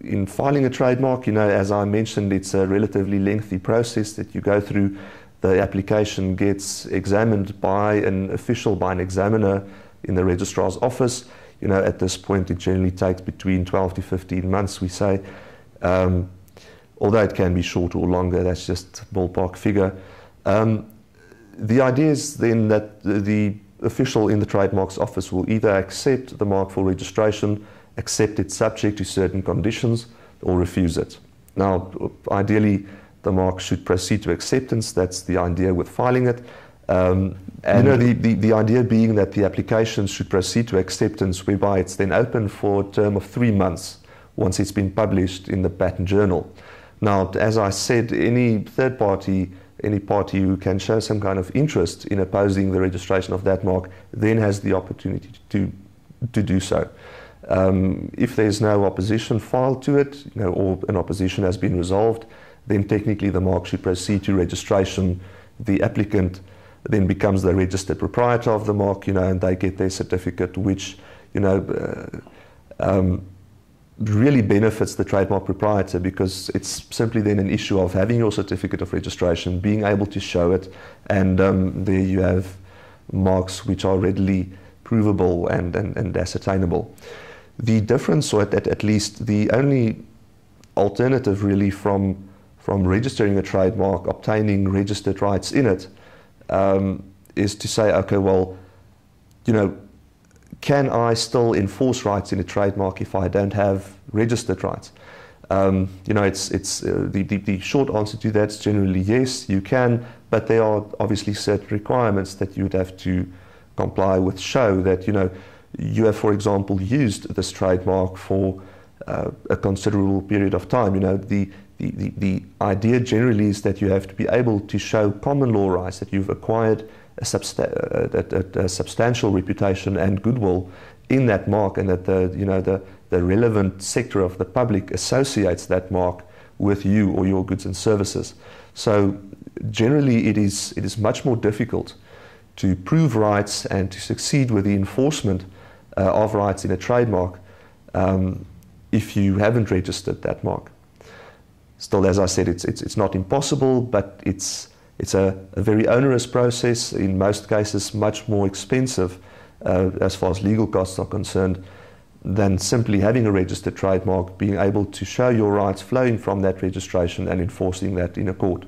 in filing a trademark, as I mentioned, it's a relatively lengthy process that you go through. The application gets examined by an official, by an examiner in the registrar's office. At this point, it generally takes between 12 to 15 months, we say. Although it can be shorter or longer, that's just a ballpark figure. The idea is then that the official in the trademarks office will either accept the mark for registration, accept it subject to certain conditions, or refuse it. Now, ideally, the mark should proceed to acceptance. That's the idea with filing it. And the idea being that the application should proceed to acceptance, whereby it's then open for a term of 3 months once it's been published in the patent journal. Now, as I said, any third party, any party who can show some kind of interest in opposing the registration of that mark then has the opportunity to do so. If there's no opposition filed to it, or an opposition has been resolved, then technically the mark should proceed to registration. The applicant then becomes the registered proprietor of the mark, and they get their certificate, which, really benefits the trademark proprietor, because it's simply then an issue of having your certificate of registration, being able to show it, and there you have marks which are readily provable and ascertainable. The difference, or at least the only alternative really from registering a trademark, obtaining registered rights in it, is to say, okay, well, can I still enforce rights in a trademark if I don't have registered rights? The short answer to that is generally yes, you can, but there are obviously certain requirements that you would have to comply with, show that you have, for example, used this trademark for a considerable period of time. The idea generally is that you have to be able to show common law rights, that you've acquired a substantial reputation and goodwill in that mark, and that the relevant sector of the public associates that mark with you or your goods and services. So generally it is much more difficult to prove rights and to succeed with the enforcement of rights in a trademark if you haven't registered that mark. Still, as I said, it's not impossible, but it's a very onerous process, in most cases much more expensive as far as legal costs are concerned than simply having a registered trademark, being able to show your rights flowing from that registration and enforcing that in a court.